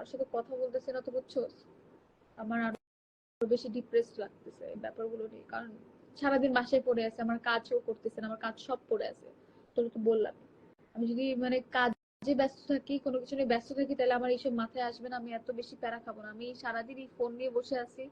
কার সাথে কথা বলতেছি না, তো বুঝছো আমার আরো বেশি ডিপ্রেস লাগতেছে এই ব্যাপারগুলো নিয়ে। কারণ সারাদিন বাসায় পড়ে আছে, আমার কাজও করতেছে না, আমার কাজ সব পড়ে আছে। তোর তো বললাম, আমি যদি মানে কাজে ব্যস্ত থাকি, কোনো কিছু নিয়ে ব্যস্ত থাকি, তাহলে আমার এইসব মাথায় আসবে না, আমি এত বেশি প্যারা খাবো না। আমি সারাদিন এই ফোন নিয়ে বসে আছি।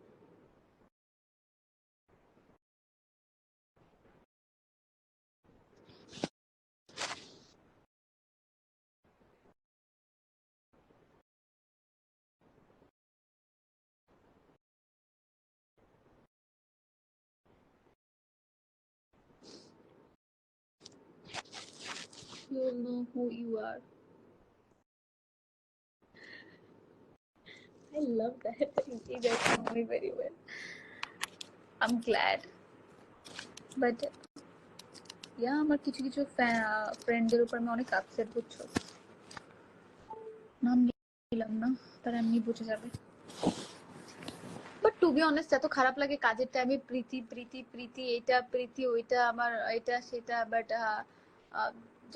You know who you are. I love that. You guys know me very well. I'm glad. But yeah, আমার কিছু কিছু ফ্রেন্ডদের উপর আমি অনেক আপসেট, বুঝছো। নাম দিলাম না, তারা এমনি বুঝে যাবে। বাট টু বি অনেস্ট, এত খারাপ লাগে কাজের টাইমে প্রীতি প্রীতি প্রীতি, এটা প্রীতি ওইটা, আমার এটা সেটা। বাট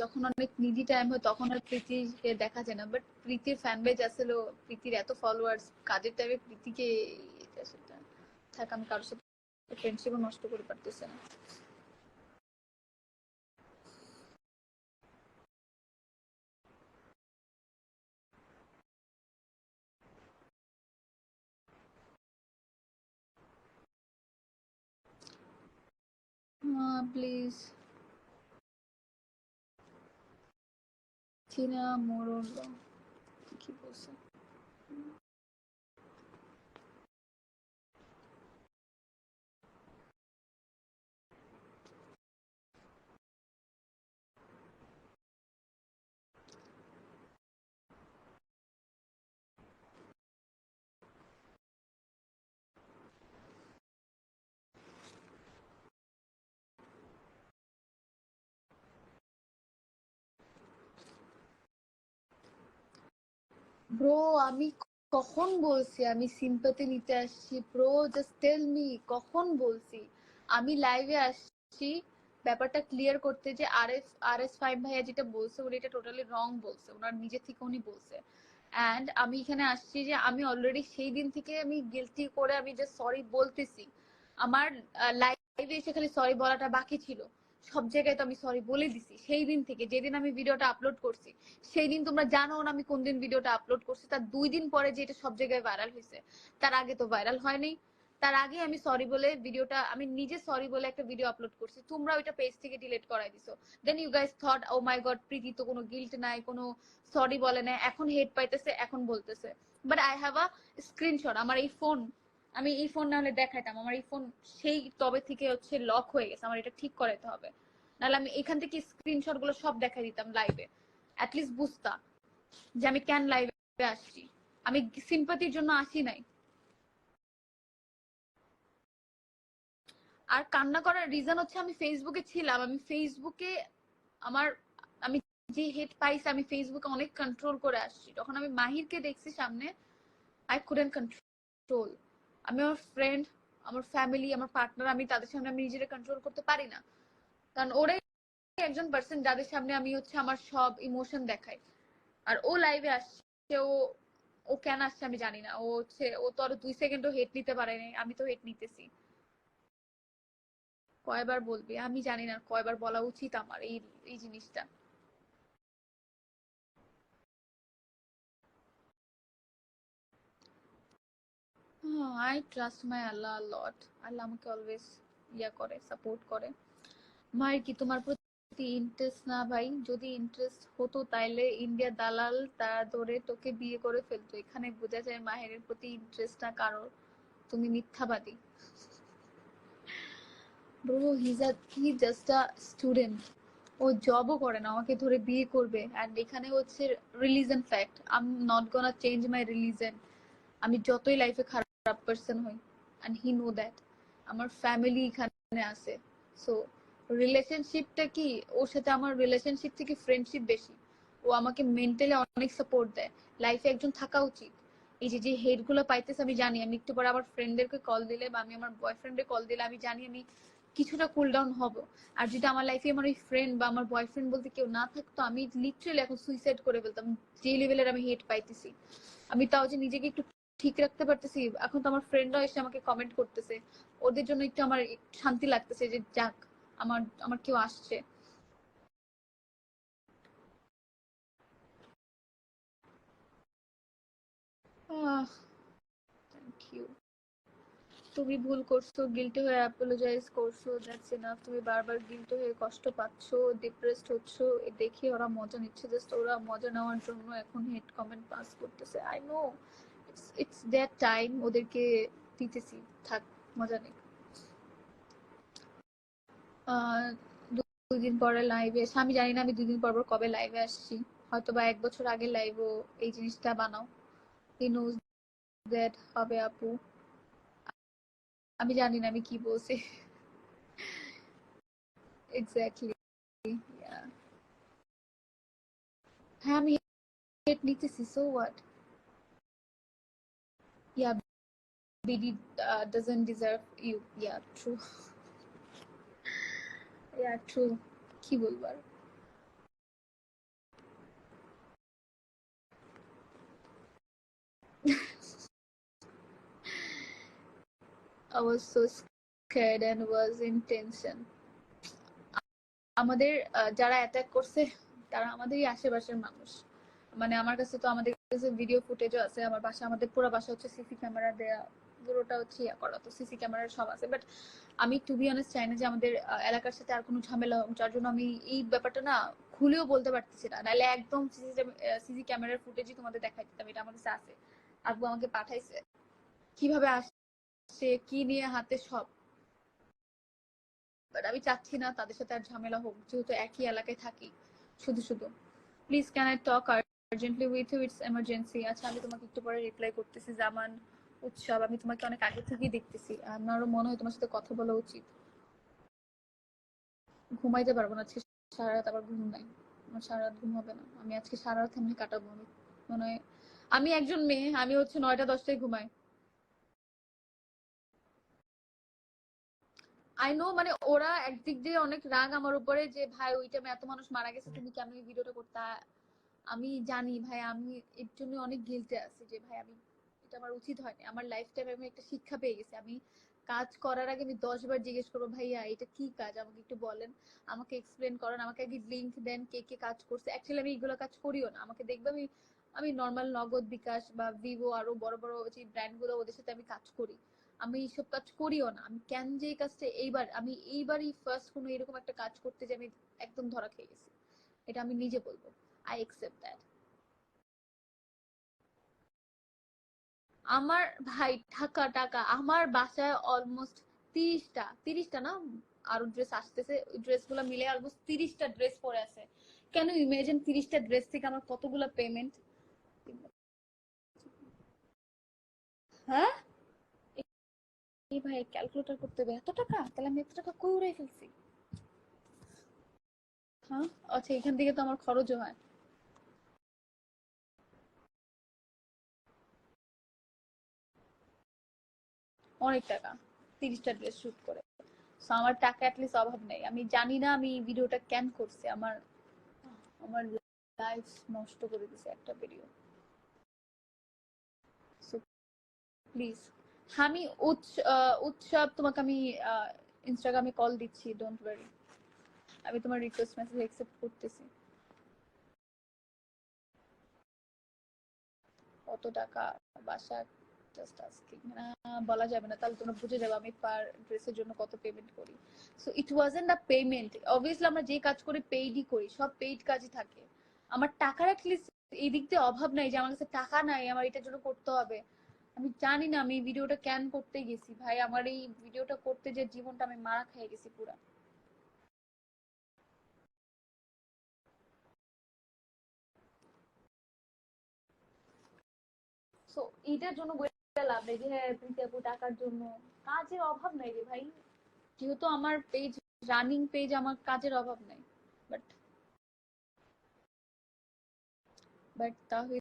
যখন অনেক নিডি টাইম হয় তখন আর প্রীতিকে দেখা যায় না। বাট প্রীতির ফ্যান বেজ আসলে, প্রীতির এত ফলোয়ার্স, কাজের টাইমে প্রীতিকে এটা সেটা থাক, আমি কারোর সাথে ফ্রেন্ডশিপও নষ্ট করে পারতেছে না। প্লিজ চীনা মোড়ল কি বলছে? ব্রো, আমি কখন বলছি আমি সিম্পাথি নিতে আসছি? ব্রো জাস্ট টেল মি, কখন বলছি? আমি লাইভে আসছি ব্যাপারটা ক্লিয়ার করতে, যে আর এস ফাইভ ভাইয়া যেটা বলছে উনি এটা টোটালি রং বলছে, ওনার নিজে থেকে উনি বলছে। অ্যান্ড আমি এখানে আসছি যে আমি অলরেডি সেই দিন থেকে আমি গিলটি করে আমি যে সরি বলতেছি। আমার লাইভে এসে খালি সরি বলাটা বাকি ছিল, সব জায়গায় তো আমি সরি বলে দিছি সেই দিন থেকে, যেদিন আমি ভিডিওটা আপলোড করছি। সেই দিন তোমরা জানো না আমি কোন দিন ভিডিওটা আপলোড করছি, তার 2 দিন পরে যে এটা সব জায়গায় ভাইরাল হয়েছে। তার আগে তো ভাইরাল হয়নি। তার আগে আমি সরি বলে ভিডিওটা, আমি নিজে সরি বলে একটা ভিডিও আপলোড করছি, তোমরা ওইটা পেজ থেকে ডিলিট করাই দিছো। Then you guys thought, oh my god, Preeti তো কোনো গিল্ট নাই, কোনো সরি বলে না, এখন হেট পাইতেছে, এখন বলতেছে। But I have a screenshot, আমার এই ফোন, আমি এই ফোন না হলে দেখাইতাম, আমার এই ফোন সেই তবে থেকে হচ্ছে লক হয়ে গেছে, আমার এটা ঠিক করাইতে হবে। নাহলে আমি এখান থেকে স্ক্রিনশট গুলো সব দেখাই দিতাম লাইভে, অ্যাটলিস্ট বুঝতা যে আমি কেন লাইভে আসছি। আমি সিম্পাথির জন্য আসি নাই। আর কান্না করার রিজন হচ্ছে আমি ফেসবুকে ছিলাম, আমি ফেসবুকে আমার, আমি যে হেট পাইছি আমি ফেসবুকে অনেক কন্ট্রোল করে আসছি। তখন আমি মাহিরকে দেখছি সামনে, আই কুডেন্ট কন্ট্রোল। আমি আমার ফ্রেন্ড, আমার ফ্যামিলি, আমার পার্টনার, আমি তাদের সামনে আমি নিজেরা কন্ট্রোল করতে পারি না। কারণ ওরাই একজন পার্সন যাদের সামনে আমি হচ্ছে আমার সব ইমোশন দেখাই। আর ও লাইভে আসছে, ও ও কেন আসছে আমি জানি না। ও হচ্ছে, ও তো আরো 2 সেকেন্ডও হেট নিতে পারে নাই, আমি তো হেট নিতেছি। কয়বার বলবি আমি জানি না, কয়বার বলা উচিত আমার এই এই জিনিসটা। আই ট্রাস্ট মাই আল্লাহ লট। আল্লাহ আমাকে অলওয়েজ ইয়া করে, সাপোর্ট করে। মায়ের কি তোমার প্রতি ইন্টারেস্ট না ভাই? যদি ইন্টারেস্ট হতো তাইলে ইন্ডিয়া দালাল তারা ধরে তোকে বিয়ে করে ফেলতো। এখানে বোঝা যায় মাহেরের প্রতি ইন্টারেস্ট না কারোর। তুমি মিথ্যাবাদী। Bro, he just a student. ও জবও করে না, আমাকে ধরে বিয়ে করবে। এন্ড এখানে হচ্ছে religion fact, I am not gonna change my religion. আমি যতই লাইফে খারাপ পারসন হই, এন্ড হি নো দ্যাট, আমার ফ্যামিলি এখানে আছে। সো রিলেশনশিপটা কি, ওর সাথে আমার রিলেশনশিপ থেকে ফ্রেন্ডশিপ বেশি। ও আমাকে মেন্টালি অনেক সাপোর্ট দেয়। লাইফে একজন থাকা উচিত। এই যে যে হেট গুলো পাইতেছে আমি জানি, আমি একটু পরে আমার ফ্রেন্ডদেরকে কল দিলে বা আমি আমার বয়ফ্রেন্ডে কল দিলে আমি জানি আমি কিছুটা কুল ডাউন হব। আর যদি আমার লাইফে আমার ওই ফ্রেন্ড বা আমার বয়ফ্রেন্ড বলতে কেউ না থাকতো, আমি লিটারালি এখন সুইসাইড করে ফেলতাম, যে লেভেলের আমি হেট পাইতেছি। আমি তাও যে নিজেকে একটু ঠিক রাখতে পারতেছি, এখন তো আমার ফ্রেন্ডরা এসে আমাকে কমেন্ট করতেছে, ওদের জন্য একটু আমার শান্তি লাগতেছে যে যাক আমার আমার কেউ আসছে। Thank you. তুমি ভুল করছো, গিল্টি হয়ে অ্যাপোলোজাইজ করছো, দ্যাটস এনাফ। তুমি বারবার গিল্টি হয়ে কষ্ট পাচ্ছো, ডিপ্রেসড হচ্ছো, দেখে ওরা মজা নিচ্ছে, জাস্ট ওরা মজা নেওয়ার জন্য এখন হেড কমেন্ট পাস করতেছে। I know it's that time, ওদেরকে দিতেছি, থাক, মজা নেই। দুদিন পরে লাইভে এসে, আমি জানি না আমি দুদিন পর পর কবে লাইভে আসছি, হয়তো বা 1 বছর আগে লাইভও এই জিনিসটা বানাও, হি নোজ দ্যাট হবে আপু। আমি জানি না আমি কি বলছি। এক্স্যাক্টলি। হ্যাঁ আমি হেট নিতেছি, so what. Yeah BD doesn't deserve you. Yeah, true. Yeah, true. কি বলবো আর। I was so scared and was in tension. আমাদের যারা অ্যাটাক করছে তারা আমাদেরই আশেপাশের মানুষ। মানে আমার কাছে তো, আমাদের কাছে ভিডিও ফুটেজও আছে, আমার বাসা, আমাদের পুরো বাসা হচ্ছে সিসি ক্যামেরা দেয়া, পুরোটা হচ্ছে ইয়া করা, তো সিসি ক্যামেরার সব আছে। বাট আমি টু বি অনেস্ট চাই না যে আমাদের এলাকার সাথে আর কোনো ঝামেলা হোক, যার জন্য আমি এই ব্যাপারটা না খুলেও বলতে পারতেছি না, নাহলে একদম সিসি ক্যামেরার ফুটেজই তোমাদের দেখাই দিতাম। এটা আমার কাছে আছে, আব্বু আমাকে পাঠাইছে, কিভাবে আসছে, কি নিয়ে হাতে, সব। বাট আমি চাচ্ছি না তাদের সাথে আর ঝামেলা হোক, যেহেতু একই এলাকায় থাকি শুধু শুধু। Please can I talk urgently with you, it's emergency. আচ্ছা আমি তোমাকে একটু পরে রিপ্লাই করতেছি। জামান উৎসব, আমি তোমাকে অনেক আগে থেকেই দেখতেছি, আমারও মনে হয় তোমার সাথে কথা বলা উচিত। ঘুমাইতে পারবো না আজকে, সারা রাত আবার ঘুম নাই, আমার সারা রাত ঘুম হবে না, আমি আজকে সারা রাত এমনি কাটাবো। আমি মনে হয়, আমি একজন মেয়ে, আমি হচ্ছে 9টা 10টায় ঘুমাই। আই নো, মানে ওরা একদিক দিয়ে অনেক রাগ আমার উপরে যে ভাই ওই টাইমে এত মানুষ মারা গেছে, তুমি কেন এই ভিডিওটা করতে। আমি জানি ভাই, আমি এর জন্য অনেক গিল্টে আছি যে ভাই আমি, এটা আমার উচিত হয়নি। আমার লাইফ টাইমে আমি একটা শিক্ষা পেয়ে গেছি, আমি কাজ করার আগে আমি 10 বার জিজ্ঞেস করবো, ভাইয়া এটা কি কাজ, আমাকে একটু বলেন, আমাকে এক্সপ্লেন করেন, আমাকে আগে লিঙ্ক দেন কে কে কাজ করছে। অ্যাকচুয়ালি আমি এইগুলো কাজ করিও না, আমাকে দেখবে আমি, আমি নর্মাল নগদ, বিকাশ বা ভিভো, আরো বড় বড় যে ব্র্যান্ড গুলো, ওদের সাথে আমি কাজ করি। আমি এইসব কাজ করিও না। আমি কেন যে এই কাজটা এইবার, আমি এইবারই ফার্স্ট কোনো এরকম একটা কাজ করতে যে আমি একদম ধরা খেয়ে গেছি, এটা আমি নিজে বলবো। I accept that. আমার ভাই টাকা টাকা, আমার বাসায় অলমোস্ট 30টা না, আরো ড্রেস আসতেছে, ওই ড্রেস গুলো মিলে অলমোস্ট 30টা ড্রেস পরে আছে। কেন ইমাজিন 30টা ড্রেস থেকে আমার কতগুলো পেমেন্ট। হ্যাঁ, এই ভাই ক্যালকুলেটর করতে হবে, এত টাকা, তাহলে আমি এত টাকা কই উড়াই ফেলছি। হ্যাঁ, আচ্ছা এখান থেকে তো আমার খরচও হয় অনেক টাকা, 30টা ড্রেস শুট করে। So, আমার টাকা অ্যাটলিস্ট অভাব নেই। আমি জানি না আমি ভিডিওটা কেন করছি, আমার আমার লাইফ নষ্ট করে দিছে একটা ভিডিও। সো প্লিজ, আমি উৎসব, তোমাকে আমি ইনস্টাগ্রামে কল দিচ্ছি, ডোন্ট ওয়ারি। আমি তোমার রিকোয়েস্ট মেসেজ অ্যাকসেপ্ট করতেছি। কত টাকা বাসা, জাস্ট আস্কিং। বলা যাবে না, তাহলে তোমরা বুঝে যাবে আমি পার ড্রেসের জন্য কত পেমেন্ট করি। So it wasn't a payment, obviously আমরা যে কাজ করি পেইডই করি, সব পেইড কাজই থাকে। আমার টাকার অ্যাটলিস্ট এই দিক দিয়ে অভাব নাই যে আমার কাছে টাকা নাই আমার এটার জন্য করতে হবে। আমি জানি না আমি এই ভিডিওটা কেন করতে গেছি ভাই, আমার এই ভিডিওটা করতে যে জীবনটা আমি মারা খেয়ে গেছি পুরা। সো এইটার জন্য বইটা লাভ নেই যে হ্যাঁ প্রীতি আপু টাকার জন্য। কাজের অভাব নাই রে ভাই, যেহেতু আমার পেজ রানিং পেজ, আমার কাজের অভাব নাই। বাট তাহলে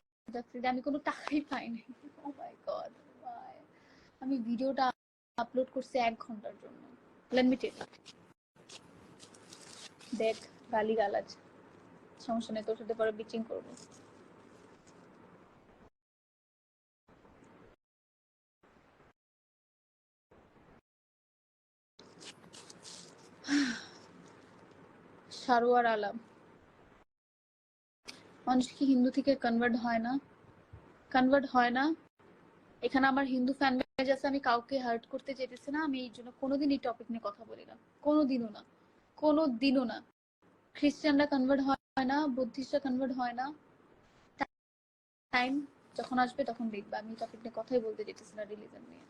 আমি কোনো টাকাই পাই নাই। ও মাই গড ভাই, আমি ভিডিওটা আপলোড করছি 1 ঘন্টার জন্য, লেট মি টেল, দেখ গালি গালাজ, সমস্যা নেই, তোর সাথে পরে বিচিং করবো। সারোয়ার আলম, মানুষ কি হিন্দু থেকে কনভার্ট হয় না? কনভার্ট হয় না। এখানে আমার হিন্দু ফ্যান বেজ আছে, আমি কাউকে হার্ট করতে যেতেছি না, আমি এই জন্য কোনোদিন এই টপিক নিয়ে কথা বলি না, কোনোদিনও না, কোনোদিনও না। খ্রিস্টানরা কনভার্ট হয় না, বুদ্ধিস্টরা কনভার্ট হয় না। টাইম যখন আসবে তখন দেখবা, আমি টপিক নিয়ে কথাই বলতে যেতেছি না রিলিজন নিয়ে।